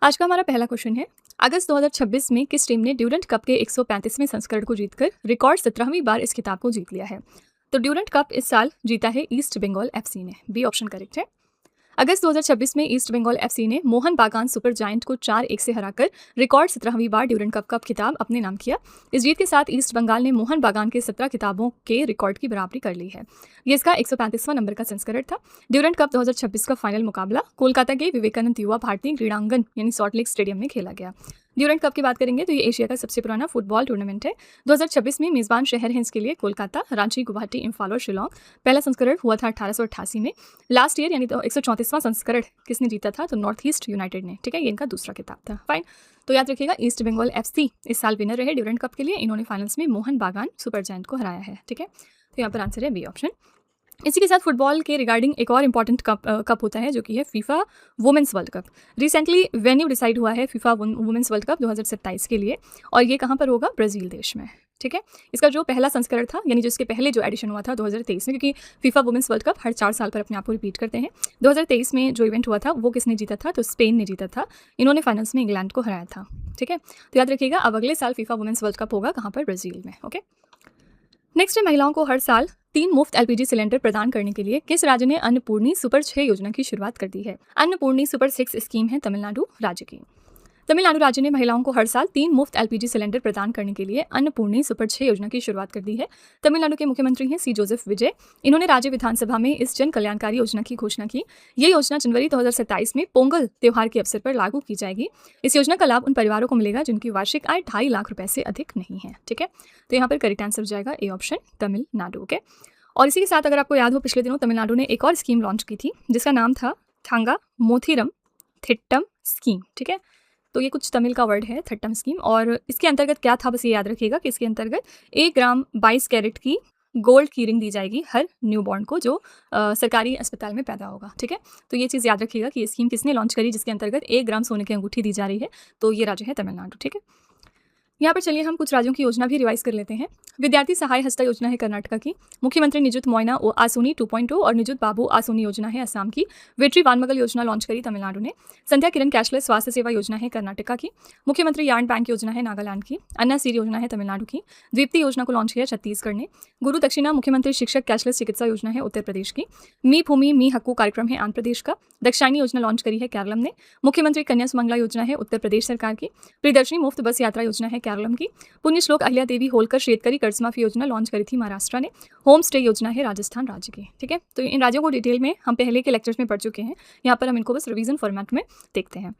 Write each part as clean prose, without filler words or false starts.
आज का हमारा पहला क्वेश्चन है, अगस्त 2026 में किस टीम ने ड्यूरंट कप के 135वें संस्करण को जीतकर रिकॉर्ड 17वीं बार इस खिताब को जीत लिया है। तो ड्यूरंट कप इस साल जीता है ईस्ट बंगाल एफसी ने। बी ऑप्शन करेक्ट है। अगस्त 2026 में ईस्ट बंगाल एफसी ने मोहन बागान सुपर जायंट को 4-1 से हराकर रिकॉर्ड 17वीं बार ड्यूरंट कप का खिताब अपने नाम किया। इस जीत के साथ ईस्ट बंगाल ने मोहन बागान के 17 खिताबों के रिकॉर्ड की बराबरी कर ली है। ये इसका 135वां नंबर का संस्करण था। ड्यूरंट कप 2026 का फाइनल मुकाबला कोलकाता के विवेकानंद युवा भारतीय क्रीड़ांगन यानी सॉल्ट लेक स्टेडियम में खेला गया। ड्यूरंट कप की बात करेंगे तो ये एशिया का सबसे पुराना फुटबॉल टूर्नामेंट है। 2026 में मेजबान शहर हैं इसके लिए कोलकाता, रांची, गुवाहाटी, इम्फाल और शिलोंग। पहला संस्करण हुआ था 1888 में। लास्ट ईयर यानी तो 134वां संस्करण किसने जीता था? तो नॉर्थ ईस्ट यूनाइटेड ने। ठीक है, ये इनका दूसरा खिताब था। फाइन, तो याद रखिएगा ईस्ट बंगाल एफसी इस साल विनर रहे ड्यूरंट कप के लिए। इन्होंने फाइनल्स में मोहन बागान सुपर जायंट को हराया है। ठीक है, तो यहाँ पर आंसर है बी ऑप्शन। इसी के साथ फुटबॉल के रिगार्डिंग एक और इंपॉर्टेंट कप होता है जो कि है FIFA women's world cup. Recently venue decide हुआ है फीफा वुमेंस वर्ल्ड कप 2027 के लिए, और ये कहाँ पर होगा? ब्राज़ील देश में। ठीक है, इसका जो पहला संस्करण था यानी जिसके पहले जो एडिशन हुआ था 2023 में, क्योंकि फीफा वुमेंस वर्ल्ड कप हर 4 साल पर अपने आप को रिपीट करते हैं। 2023 में जो इवेंट हुआ था वो किसने जीता था? तो स्पेन ने जीता था। इन्होंने फाइनल्स में इंग्लैंड को हराया था। ठीक है, तो याद रखिएगा अब अगले साल फीफा वुमेंस वर्ल्ड कप होगा कहाँ पर? ब्राज़ील में। ओके, नेक्स्ट है, महिलाओं को हर साल 3 मुफ्त एलपीजी सिलेंडर प्रदान करने के लिए किस राज्य ने अन्नपूर्णी सुपर 6 योजना की शुरुआत कर दी है? अन्नपूर्णी सुपर 6 स्कीम है तमिलनाडु राज्य की। तमिलनाडु राज्य ने महिलाओं को हर साल 3 मुफ्त एलपीजी सिलेंडर प्रदान करने के लिए अन्नपूर्णी सुपर 6 योजना की शुरुआत कर दी है। तमिलनाडु के मुख्यमंत्री हैं सी जोसेफ विजय। इन्होंने राज्य विधानसभा में इस जन कल्याणकारी योजना की घोषणा की। ये योजना जनवरी 2027 में पोंगल त्योहार के अवसर पर लागू की जाएगी। इस योजना का लाभ उन परिवारों को मिलेगा जिनकी वार्षिक आय 2.5 लाख रुपए से अधिक नहीं है। ठीक है, तो यहाँ पर करेक्ट आंसर जाएगा ए ऑप्शन, तमिलनाडु। ओके, और इसी के साथ अगर आपको याद हो, पिछले दिनों तमिलनाडु ने एक और स्कीम लॉन्च की थी जिसका नाम था थांगा मोथिरम थिट्टम स्कीम। ठीक है, तो ये कुछ तमिल का वर्ड है, थट्टम स्कीम, और इसके अंतर्गत क्या था बस ये याद रखिएगा कि इसके अंतर्गत 1 ग्राम 22 कैरेट की गोल्ड की रिंग दी जाएगी हर न्यूबॉर्न को जो सरकारी अस्पताल में पैदा होगा। ठीक है, तो ये चीज़ याद रखिएगा कि ये स्कीम किसने लॉन्च करी जिसके अंतर्गत 1 ग्राम सोने की अंगूठी दी जा रही है। तो ये राज्य है तमिलनाडु। ठीक है, यहाँ पर चलिए हम कुछ राज्यों की योजना भी रिवाइज कर लेते हैं। विद्यार्थी सहाय हस्ता योजना है कर्नाटका की। मुख्यमंत्री निजुत मोइना आसुनी 2.0 और निजुत बाबू आसुनी योजना है असम की। वेट्री वानमगल योजना लॉन्च करी तमिलनाडु ने। संध्या किरण कैशलेस स्वास्थ्य सेवा योजना है कर्नाटका की। मुख्यमंत्री यार्न बैंक योजना है नागालैंड की। अन्ना सीर योजना है तमिलनाडु की। द्वीप्ति योजना को लॉन्च किया छत्तीसगढ़ ने। गुरु दक्षिणा मुख्यमंत्री शिक्षक कैशलेस चिकित्सा योजना है उत्तर प्रदेश की। मी भूमि मी हक्कू कार्यक्रम है आंध्र प्रदेश का। दक्षिणी योजना लॉन्च करी है केरलम ने। मुख्यमंत्री कन्या सुमंगला योजना है उत्तर प्रदेश सरकार की। प्रियदर्शनी मुफ्त बस यात्रा योजना है केरलम की। पुण्य श्लोक अहिल्या देवी होलकर शेतकरी कर्ज माफी योजना लॉन्च करी थी महाराष्ट्र ने। होम स्टे योजना है राजस्थान राज्य की। ठीक है, तो इन राज्यों को डिटेल में हम पहले के लेक्चर्स में पढ़ चुके हैं। यहाँ पर हम इनको बस रिवीजन फॉर्मेट में देखते हैं।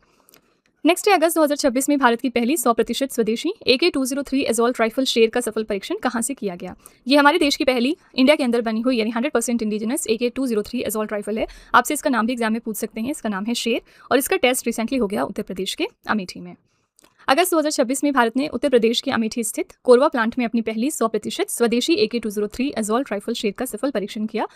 नेक्स्ट है, अगस्त 2026 में भारत की पहली 100% स्वदेशी AK-203 एजॉल्ट राइफल शेर का सफल परीक्षण कहाँ से किया गया? ये हमारे देश की पहली इंडिया के अंदर बनी हुई यानी 100% इंडिजिनस AK-203 एजॉल्ट राइफल है। आपसे इसका नाम भी एग्जाम में पूछ सकते हैं। इसका नाम है शेर, और इसका टेस्ट रिसेंटली हो गया उत्तर प्रदेश के अमेठी में। अगस्त 2026 में भारत ने उत्तर प्रदेश के अमेठी स्थित कोरबा प्लांट में अपनी पहली 100% स्वदेशी AK-203 एजॉल्ट राइफल शेर का सफल परीक्षण किया।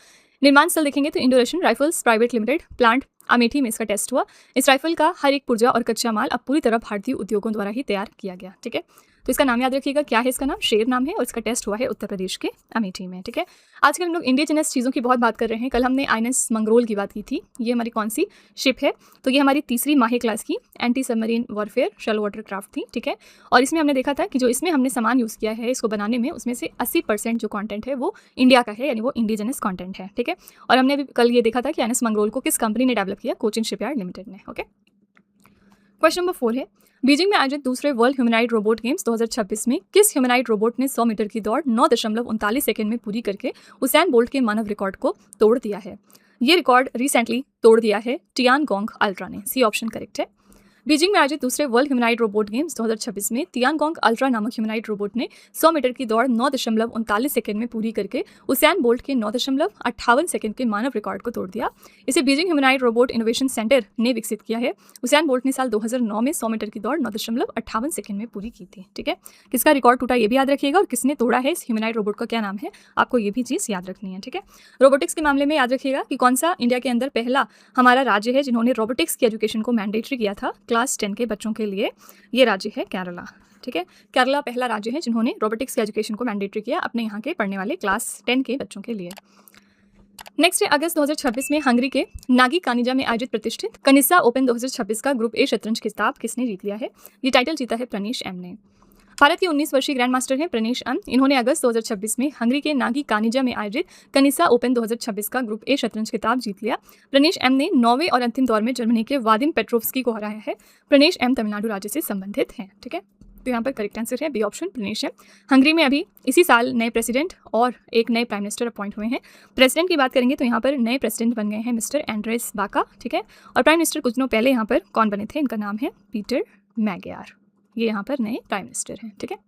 निर्माण स्थल देखेंगे तो Indo Russian rifles private limited plant Amethi में इसका टेस्ट हुआ। इस राइफल का हर एक पुर्जा और कच्चा माल अब पूरी तरह भारतीय उद्योगों द्वारा ही तैयार किया गया। ठीक है, तो इसका नाम याद रखिएगा, क्या है इसका नाम? शेर नाम है, और इसका टेस्ट हुआ है उत्तर प्रदेश के अमेठी में। ठीक है, आजकल हम लोग इंडिजिनस चीज़ों की बहुत बात कर रहे हैं। कल हमने INS मंगरोल की बात की थी। ये हमारी कौन सी शिप है? तो ये हमारी तीसरी माहे क्लास की anti submarine warfare shallow water craft थी। ठीक है, और इसमें हमने देखा था कि जो इसमें हमने सामान यूज़ किया है इसको बनाने में, उसमें से 80% जो कॉन्टेंट है वो इंडिया का है, यानी वो इंडिजिनस कॉन्टेंट है। ठीक है, और हमने भी कल ये देखा था कि INS मंगरोल को किस कंपनी ने डेवलप किया? कोचिन शिपयार्ड लिमिटेड ने। ओके, क्वेश्चन नंबर 4 है, बीजिंग में आयोजित दूसरे वर्ल्ड ह्यूमनॉइड रोबोट गेम्स 2026 में किस ह्यूमनॉइड रोबोट ने 100 मीटर की दौड़ 9.39 सेकंड में पूरी करके उसेन बोल्ट के मानव रिकॉर्ड को तोड़ दिया है? ये रिकॉर्ड रिसेंटली तोड़ दिया है टियानगोंग अल्ट्रा ने। सी ऑप्शन करेक्ट है। बीजिंग में आयोजित दूसरे वर्ल्ड ह्यूमनॉइड रोबोट गेम्स 2026 में तियानगोंग अल्ट्रा नामक ह्यूमनॉइड रोबोट ने 100 मीटर की दौड़ 9.39 सेकंड में पूरी करके उसेन बोल्ट के 9.58 सेकंड के मानव रिकॉर्ड को तोड़ दिया। इसे Beijing humanoid robot innovation centre ने विकसित किया है। उसेन बोल्ट ने साल 2009 में 100 मीटर की दौड़ 9.58 सेकंड में पूरी की थी। ठीक है, किसका रिकॉर्ड टूटा ये भी याद रखिएगा, और किसने तोड़ा है इस ह्यूमनॉइड रोबोट का क्या नाम है, आपको ये भी चीज़ याद रखनी है। ठीक है, रोबोटिक्स के मामले में याद रखिएगा कि कौन सा इंडिया के अंदर पहला हमारा राज्य है जिन्होंने रोबोटिक्स की एजुकेशन को मैंडेटरी किया था क्लास 10 के बच्चों के लिए। ये राज्य है केरला। ठीक है, केरला पहला राज्य है जिन्होंने रोबोटिक्स की एजुकेशन को मैंडेटरी किया अपने यहाँ के पढ़ने वाले क्लास 10 के बच्चों के लिए। नेक्स्ट है अगस्त 2026 में हंगरी के नागी कानिजा में आयोजित प्रतिष्ठित कनिसा ओपन 2026 का ग्रुप ए शतरंज खिताब किसने जीत लिया है? ये टाइटल जीता है प्रनेश एम ने। भारत के 19 वर्षीय ग्रैंड मास्टर हैं प्रनेश एम। इन्होंने अगस्त 2026 में हंगरी के नागी कानिजा में आयोजित कनिसा ओपन 2026 का ग्रुप ए शतरंज खिताब जीत लिया। प्रनेश एम ने 9वें और अंतिम दौर में जर्मनी के वादिम पेट्रोव्स्की को हराया है। प्रनेश एम तमिलनाडु राज्य से संबंधित हैं। ठीक है, तो यहाँ पर करेक्ट आंसर है B option Pranesh M. Hungary में अभी इसी साल नए प्रेसिडेंट और एक नए प्राइम मिनिस्टर अपॉइंट हुए हैं। प्रेसिडेंट की बात करेंगे तो यहाँ पर नए प्रेसिडेंट बन गए हैं मिस्टर एंड्रेस बाका। ठीक है, और प्राइम मिनिस्टर कुछ दिनों पहले यहाँ पर कौन बने थे? इनका नाम है पीटर मैग्यार। ये यहाँ पर नए प्राइम मिनिस्टर हैं। ठीक है,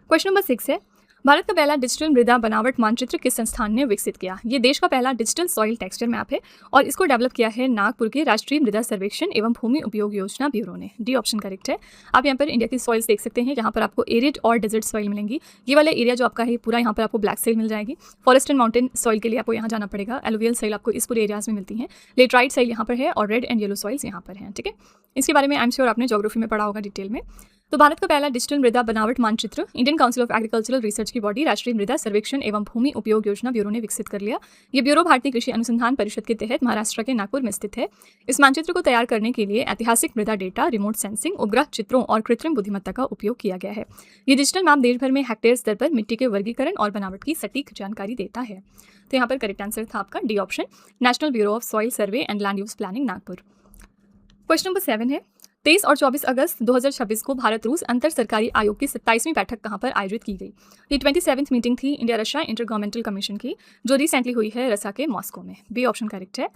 क्वेश्चन नंबर 6 है भारत का पहला डिजिटल मृदा बनावट मानचित्र किस संस्थान ने विकसित किया? ये देश का पहला डिजिटल सॉइल टेक्सचर मैप है और इसको डेवलप किया है नागपुर के राष्ट्रीय मृदा सर्वेक्षण एवं भूमि उपयोग योजना ब्यूरो ने। डी ऑप्शन करेक्ट है। आप यहाँ पर इंडिया की सॉइल्स देख सकते हैं, जहाँ पर आपको एरिड और डेजर्ट सॉइल मिलेंगी। ये वाला एरिया जो आपका है पूरा यहाँ पर आपको ब्लैक सॉइल मिल जाएगी। फॉरेस्ट एंड माउंटेन सॉइल के लिए आपको यहाँ जाना पड़ेगा। एलुवियल सॉइल आपको इस पूरे एरियाज में मिलती है। लेटराइट सॉइल यहाँ पर है और रेड एंड येलो सॉइल्स यहाँ पर हैं। ठीक है, इसके बारे में आई एम श्योर आपने ज्योग्राफी में पढ़ा होगा डिटेल में। तो भारत का पहला डिजिटल मृदा बनावट मानचित्र Indian council of agricultural research की बॉडी राष्ट्रीय मृदा सर्वेक्षण एवं भूमि उपयोग योजना ब्यूरो ने विकसित कर लिया। ये ब्यूरो भारतीय कृषि अनुसंधान परिषद के तहत महाराष्ट्र के नागपुर में स्थित है। इस मानचित्र को तैयार करने के लिए ऐतिहासिक मृदा डेटा, रिमोट सेंसिंग, उपग्रह चित्रों और कृत्रिम बुद्धिमत्ता का उपयोग किया गया है। ये डिजिटल मैप देश भर में हेक्टेयर स्तर पर मिट्टी के वर्गीकरण और बनावट की सटीक जानकारी देता है। तो यहाँ पर करेक्ट आंसर था आपका D option, national bureau of soil survey and land use planning Nagpur. Question number 7 है 23 और 24 अगस्त 2026 को भारत रूस अंतर सरकारी आयोग की 27वीं बैठक कहां पर आयोजित की गई? ये 27वीं मीटिंग थी India Russia inter governmental commission की, जो रिसेंटली हुई है रसा के मॉस्को में। बी ऑप्शन करेक्ट है।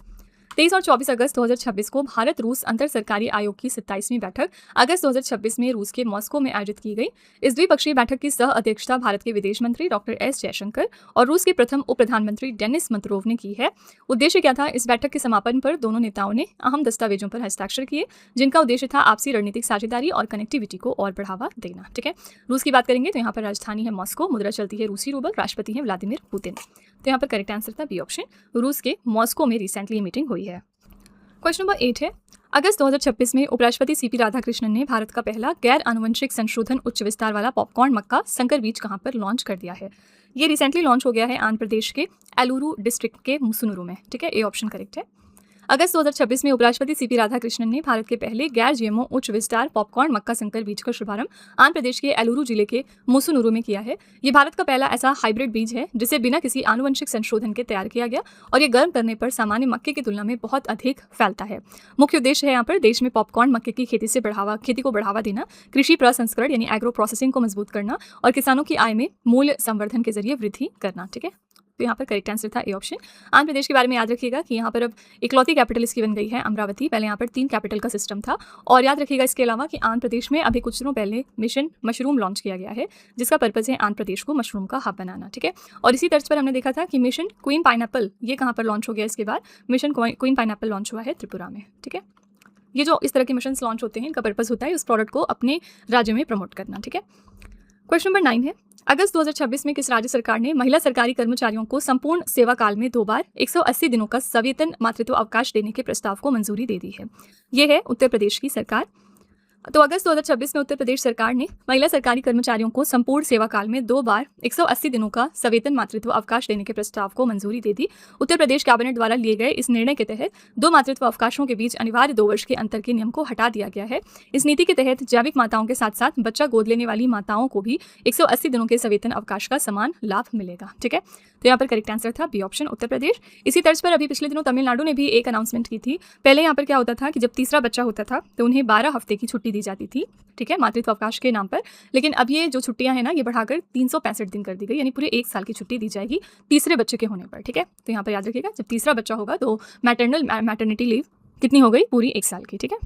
23 और 24 अगस्त 2026 को भारत रूस अंतर सरकारी आयोग की 27वीं बैठक अगस्त 2026 में रूस के मॉस्को में आयोजित की गई। इस द्विपक्षीय बैठक की सह अध्यक्षता भारत के विदेश मंत्री डॉक्टर एस जयशंकर और रूस के प्रथम उप प्रधानमंत्री डेनिस मंत्रोव ने की है। उद्देश्य क्या था? इस बैठक के समापन पर दोनों नेताओं ने अहम दस्तावेजों पर हस्ताक्षर किए, जिनका उद्देश्य था आपसी रणनीतिक साझेदारी और कनेक्टिविटी को और बढ़ावा देना। ठीक है, रूस की बात करेंगे तो यहाँ पर राजधानी है मॉस्को, मुद्रा चलती है रूसी रूबल, राष्ट्रपति है व्लादिमीर पुतिन। तो यहाँ पर करेक्ट आंसर था बी ऑप्शन, रूस के मॉस्को में रिसेंटली मीटिंग हुई है। क्वेश्चन नंबर 8 है अगस्त 2026 में उपराष्ट्रपति सीपी राधाकृष्णन ने भारत का पहला गैर आनुवंशिक संशोधन उच्च विस्तार वाला पॉपकॉर्न मक्का संकर बीज कहां पर लॉन्च कर दिया है? ये रिसेंटली लॉन्च हो गया है आंध्र प्रदेश के एलुरु डिस्ट्रिक्ट के मुसुनुरु में। ठीक है, ए ऑप्शन करेक्ट है। अगस्त 2026 में उपराष्ट्रपति सीपी राधाकृष्णन ने भारत के पहले गैर जीएमओ उच्च विस्तार पॉपकॉर्न मक्का संकर बीज का शुभारंभ आंध्र प्रदेश के एलुरु जिले के मुसुनुरु में किया है। ये भारत का पहला ऐसा हाइब्रिड बीज है जिसे बिना किसी आनुवंशिक संशोधन के तैयार किया गया और ये गर्म करने पर सामान्य मक्के की तुलना में बहुत अधिक फैलता है। मुख्य उद्देश्य है यहाँ पर देश में पॉपकॉर्न मक्के की खेती को बढ़ावा देना, कृषि प्रसंस्करण यानी एग्रो प्रोसेसिंग को मजबूत करना और किसानों की आय में मूल्य संवर्धन के जरिए वृद्धि करना। ठीक है, तो यहाँ पर करेक्ट आंसर था ए ऑप्शन। आंध्र प्रदेश के बारे में याद रखिएगा कि यहाँ पर अब इकलौती कैपिटल इसकी बन गई है अमरावती। पहले यहाँ पर 3 कैपिटल का सिस्टम था। और याद रखिएगा इसके अलावा कि आंध्र प्रदेश में अभी कुछ दिनों पहले मिशन मशरूम लॉन्च किया गया है, जिसका पर्पज है आंध्र प्रदेश को मशरूम का हब बनाना। ठीक है, और इसी तर्ज पर हमने देखा था कि मिशन क्वीन पाइनएप्पल ये कहाँ पर लॉन्च हो गया? इसके बाद मिशन क्वीन पाइनएप्पल लॉन्च हुआ है त्रिपुरा में। ठीक है, ये जो इस तरह के मिशन लॉन्च होते हैं इनका पर्पज होता है उस प्रोडक्ट को अपने राज्य में प्रमोट करना। ठीक है, क्वेश्चन नंबर 9 है अगस्त 2026 में किस राज्य सरकार ने महिला सरकारी कर्मचारियों को संपूर्ण सेवा काल में 2 बार 180 दिनों का सवेतन मातृत्व अवकाश देने के प्रस्ताव को मंजूरी दे दी है? ये है उत्तर प्रदेश की सरकार। तो अगस्त 2026 में उत्तर प्रदेश सरकार ने महिला सरकारी कर्मचारियों को संपूर्ण सेवा काल में 2 बार 180 दिनों का सवेतन मातृत्व अवकाश देने के प्रस्ताव को मंजूरी दे दी। उत्तर प्रदेश कैबिनेट द्वारा लिए गए इस निर्णय के तहत 2 मातृत्व अवकाशों के बीच अनिवार्य 2 वर्ष के अंतर के नियम को हटा दिया गया है। इस नीति के तहत जैविक माताओं के साथ साथ बच्चा गोद लेने वाली माताओं को भी 180 दिनों के सवेतन अवकाश का समान लाभ मिलेगा। ठीक है, तो यहाँ पर करेक्ट आंसर था बी ऑप्शन उत्तर प्रदेश। इसी तर्ज पर अभी पिछले दिनों तमिलनाडु ने भी एक अनाउंसमेंट की थी। पहले यहाँ पर क्या होता था कि जब तीसरा बच्चा होता था तो उन्हें 12 हफ्ते की छुट्टी दी जाती थी। ठीक है, मातृत्व अवकाश के नाम पर। लेकिन अब ये जो छुट्टियां हैं ना, ये बढ़ाकर 365 दिन कर दी गई, यानी पूरे 1 साल की छुट्टी दी जाएगी तीसरे बच्चे के होने पर। ठीक है, तो यहाँ पर याद रखिएगा जब तीसरा बच्चा होगा तो मैटरनिटी लीव कितनी हो गई? पूरी 1 साल की। ठीक है,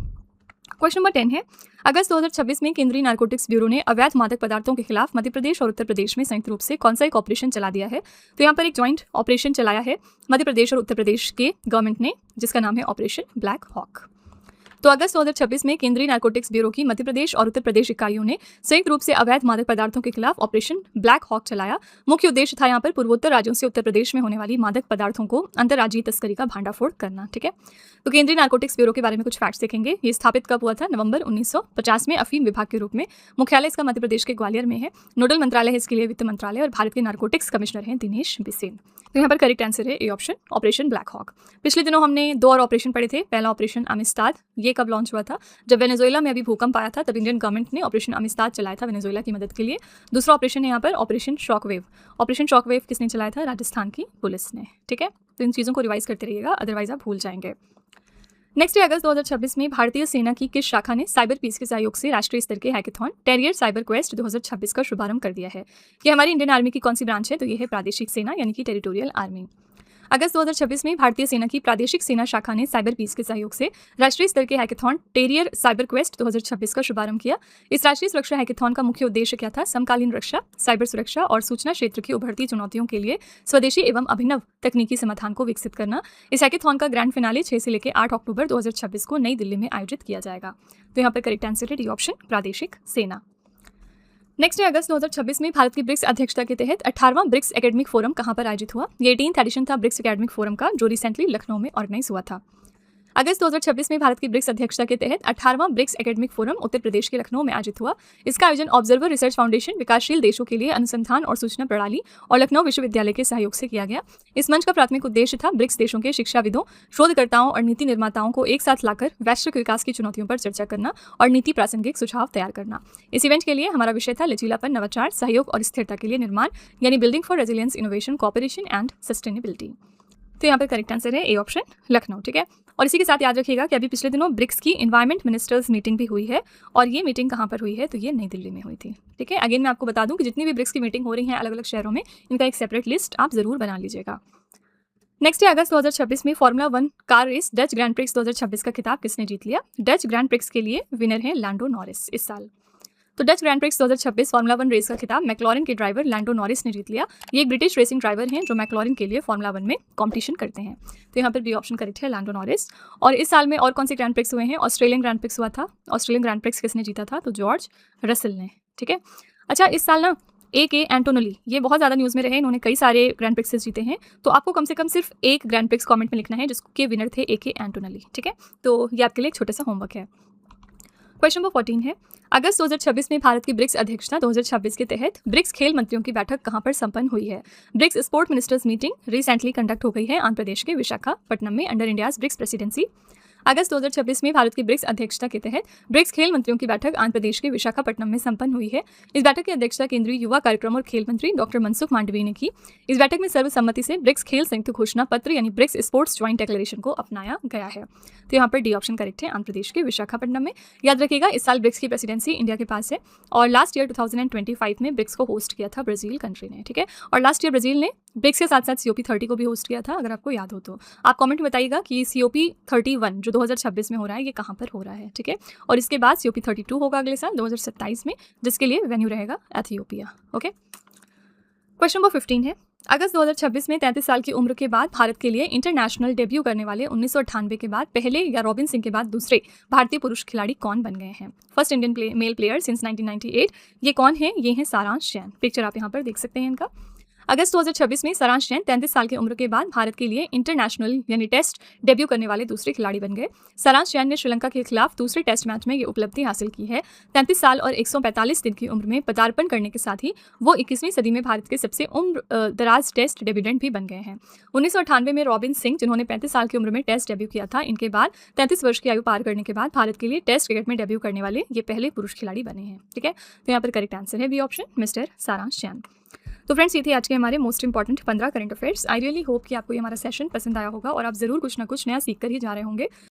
क्वेश्चन नंबर 10 है अगस्त 2026 में केंद्रीय नारकोटिक्स ब्यूरो ने अवैध मादक पदार्थों के खिलाफ मध्य प्रदेश और उत्तर प्रदेश में संयुक्त रूप से कौन सा एक ऑपरेशन चला दिया है? तो यहाँ पर एक ज्वाइंट ऑपरेशन चलाया है मध्य प्रदेश और उत्तर प्रदेश के गवर्नमेंट ने, जिसका नाम है ऑपरेशन ब्लैक हॉक। तो अगस्त 2026 में केंद्रीय नारकोटिक्स ब्यूरो की मध्य प्रदेश और उत्तर प्रदेश इकाइयों ने संयुक्त रूप से अवैध मादक पदार्थों के खिलाफ ऑपरेशन ब्लैक हॉक चलाया। मुख्य उद्देश्य था यहाँ पर पूर्वोत्तर राज्यों से उत्तर प्रदेश में होने वाली मादक पदार्थों को अंतर्राज्यीय तस्करी का भांडाफोड़ करना। ठीक है, तो केंद्रीय नारकोटिक्स ब्यूरो के बारे में कुछ फैक्ट्स देखेंगे। ये स्थापित कब हुआ था? नवंबर 1950 में अफीम विभाग के रूप में। मुख्यालय इसका मध्य प्रदेश के ग्वालियर में है। नोडल मंत्रालय है इसके लिए वित्त मंत्रालय और भारत के नारकोटिक्स कमिश्नर हैं दिनेश बिसेन। तो यहाँ पर करेक्ट आंसर है A option, operation black hawk. पिछले दिनों हमने 2 और ऑपरेशन पढ़े थे। पहला ऑपरेशन अमिस्ताद, ये कब लॉन्च हुआ था? जब वेनेजुएला में अभी भूकंप आया था तब इंडियन गवर्नमेंट ने ऑपरेशन अमिस्ताद चलाया था वेनेजुएला की मदद के लिए। दूसरा ऑपरेशन है यहाँ पर ऑपरेशन शॉकवेव। ऑपरेशन शॉकवेव किसने चलाया था? राजस्थान की पुलिस ने। ठीक है, तो इन चीज़ों को रिवाइज करते रहिएगा, अदरवाइज आप भूल जाएंगे। नेक्स्ट है अगस्त 2026 में भारतीय सेना की किस शाखा ने साइबर पीस के सहयोग से राष्ट्रीय स्तर के हैकेथॉन टेरियर साइबर क्वेस्ट 2026 का शुभारंभ कर दिया है? ये हमारी इंडियन आर्मी की कौन सी ब्रांच है? तो ये है प्रादेशिक सेना यानी कि टेरिटोरियल आर्मी। अगस्त 2026 में भारतीय सेना की प्रादेशिक सेना शाखा ने साइबर पीस के सहयोग से राष्ट्रीय स्तर के हैकेथॉन टेरियर साइबर क्वेस्ट 2026 का शुभारंभ किया। इस राष्ट्रीय सुरक्षा हैकेथॉन का मुख्य उद्देश्य क्या था? समकालीन रक्षा, साइबर सुरक्षा और सूचना क्षेत्र की उभरती चुनौतियों के लिए स्वदेशी एवं अभिनव तकनीकी समाधान को विकसित करना। इस हैकेथॉन का ग्रैंड फिनाले 6 से लेकर 8 अक्टूबर 2026 को नई दिल्ली में आयोजित किया जाएगा। तो यहाँ पर करेक्ट आंसर है डी ऑप्शन, प्रादेशिक सेना। नेक्स्ट है अगस्त 2026 में भारत की ब्रिक्स अध्यक्षता के तहत 18वां ब्रिक्स एकेडमिक फोरम कहां पर आयोजित हुआ? ये 18th एडिशन था ब्रिक्स एकेडमिक फोरम का, जो रिसेंटली लखनऊ में ऑर्गेनाइज हुआ था। अगस्त 2026 में भारत की ब्रिक्स अध्यक्षता के तहत 18वां BRICS academic forum Uttar Pradesh के लखनऊ में आयोजित हुआ। इसका आयोजन ऑब्जर्वर रिसर्च फाउंडेशन, विकासशील देशों के लिए अनुसंधान और सूचना प्रणाली और लखनऊ विश्वविद्यालय के सहयोग से किया गया। इस मंच का प्राथमिक उद्देश्य था ब्रिक्स देशों के शिक्षाविदों, शोधकर्ताओं और नीति निर्माताओं को एक साथ लाकर वैश्विक विकास की चुनौतियों पर चर्चा करना और नीति प्रासंगिक सुझाव तैयार करना। इस इवेंट के लिए हमारा विषय था लचीलापन, नवाचार, सहयोग और स्थिरता के लिए निर्माण, यानी building for resilience, innovation, cooperation and sustainability. तो यहाँ पर करेक्ट आंसर है ए ऑप्शन, लखनऊ। ठीक है, और इसी के साथ याद रखिएगा कि अभी पिछले दिनों ब्रिक्स की एनवायरमेंट मिनिस्टर्स मीटिंग भी हुई है और ये मीटिंग कहाँ पर हुई है? तो ये नई दिल्ली में हुई थी। ठीक है, अगेन मैं आपको बता दूं कि जितनी भी ब्रिक्स की मीटिंग हो रही है अलग अलग शहरों में, इनका एक सेपरेट लिस्ट आप जरूर बना लीजिएगा। नेक्स्ट है अगस्त 2026 में formula 1 car race Dutch grand prix 2026 का खिताब किसने जीत लिया? डच ग्रैंड प्रिक्स के लिए विनर है लैंडो नॉरिस इस साल। तो Dutch grand prix 2026 formula 1 race का खिताब मैक्लॉरेन के ड्राइवर लैंडो नॉरिस ने जीत लिया। ये एक ब्रिटिश रेसिंग ड्राइवर हैं जो मैक्लॉरेन के लिए फॉर्मूला 1 में कंपटीशन करते हैं। तो यहाँ पर बी ऑप्शन करेक्ट है, लैंडो नॉरिस। और इस साल में और कौन से ग्रैंड प्रिक्स हुए हैं? ऑस्ट्रेलियन ग्रैंड प्रिक्स हुआ था। ऑस्ट्रेलियन ग्रैंड प्रिक्स किसने जीता था? तो जॉर्ज रसल ने। ठीक है, अच्छा इस साल ना ए एंटोनली, ये बहुत ज़्यादा न्यूज़ में रहे, इन्होंने कई सारे ग्रैंड प्रिक्सेस जीते हैं। तो आपको कम से कम सिर्फ एक ग्रैंड प्रिक्स कमेंट में लिखना है जिसके विनर थे ए एंटोनली। ठीक है, तो ये आपके लिए एक छोटा सा होमवर्क है। क्वेश्चन नंबर 14 है अगस्त 2026 में भारत की ब्रिक्स अध्यक्षता 2026 के तहत ब्रिक्स खेल मंत्रियों की बैठक कहां पर संपन्न हुई है? BRICS sport ministers meeting recently conduct हो गई है आंध्र प्रदेश के विशाखापट्टनम में अंडर इंडियाज ब्रिक्स प्रेसिडेंसी। अगस्त 2026 में भारत की ब्रिक्स अध्यक्षता के तहत ब्रिक्स खेल मंत्रियों की बैठक आंध्र प्रदेश के विशाखापट्टनम में संपन्न हुई है। इस बैठक की अध्यक्षता केंद्रीय युवा कार्यक्रम और खेल मंत्री डॉक्टर मनसुख मांडवीय ने की। इस बैठक में सर्वसम्मति से ब्रिक्स खेल संयुक्त घोषणा पत्र यानी ब्रिक्स स्पोर्ट्स ज्वाइंट डिक्लेरेशन को अपनाया गया है। तो यहाँ पर डी ऑप्शन करेक्ट है, आंध्र प्रदेश के विशाखापट्टनम में। याद रखिएगा इस साल ब्रिक्स की प्रेसिडेंसी इंडिया के पास है और लास्ट ईयर 2025 में ब्रिक्स को होस्ट किया था ब्राजील कंट्री ने। ठीक है, और लास्ट ईयर ब्राजील ने ब्रिक्स के साथ साथ COP30 को भी होस्ट किया था, अगर आपको याद हो तो। आप कमेंट में बताइएगा कि COP31 जो 2026 में हो रहा है ये कहाँ पर हो रहा है। ठीक है, और इसके बाद COP32 होगा अगले साल 2027 में, जिसके लिए वेन्यू रहेगा एथियोपिया। ओके, क्वेश्चन नंबर 15 है अगस्त 2026 में 33 साल की उम्र के बाद भारत के लिए इंटरनेशनल डेब्यू करने वाले 1998 के बाद पहले या रॉबिन सिंह के बाद दूसरे भारतीय पुरुष खिलाड़ी कौन बन गए हैं? First Indian mail player since 1998। ये कौन है? ये है सारांश जैन। पिक्चर आप यहाँ पर देख सकते हैं इनका। अगस्त 2026 में सारांश जैन 33 साल की उम्र के बाद भारत के लिए इंटरनेशनल यानी टेस्ट डेब्यू करने वाले दूसरे खिलाड़ी बन गए। सारांश जैन ने श्रीलंका के खिलाफ दूसरे टेस्ट मैच में ये उपलब्धि हासिल की है। 33 साल और 145 दिन की उम्र में पदार्पण करने के साथ ही वो 21वीं सदी में भारत के सबसे उम्र दराज टेस्ट डेब्यूटेंट भी बन गए हैं। 1998 में रॉबिन सिंह जिन्होंने 35 साल की उम्र में टेस्ट डेब्यू किया था, इनके बाद 33 वर्ष की आयु पार करने के बाद भारत के लिए टेस्ट क्रिकेट में डेब्यू करने वाले ये पहले पुरुष खिलाड़ी बने हैं। ठीक है, तो यहाँ पर करेक्ट आंसर है बी ऑप्शन, मिस्टर सारांश जैन। तो फ्रेंड्स ये थे आज के हमारे most important 15 current affairs. I really hope कि आपको ये हमारा सेशन पसंद आया होगा और आप जरूर कुछ ना कुछ नया सीख कर ही जा रहे होंगे।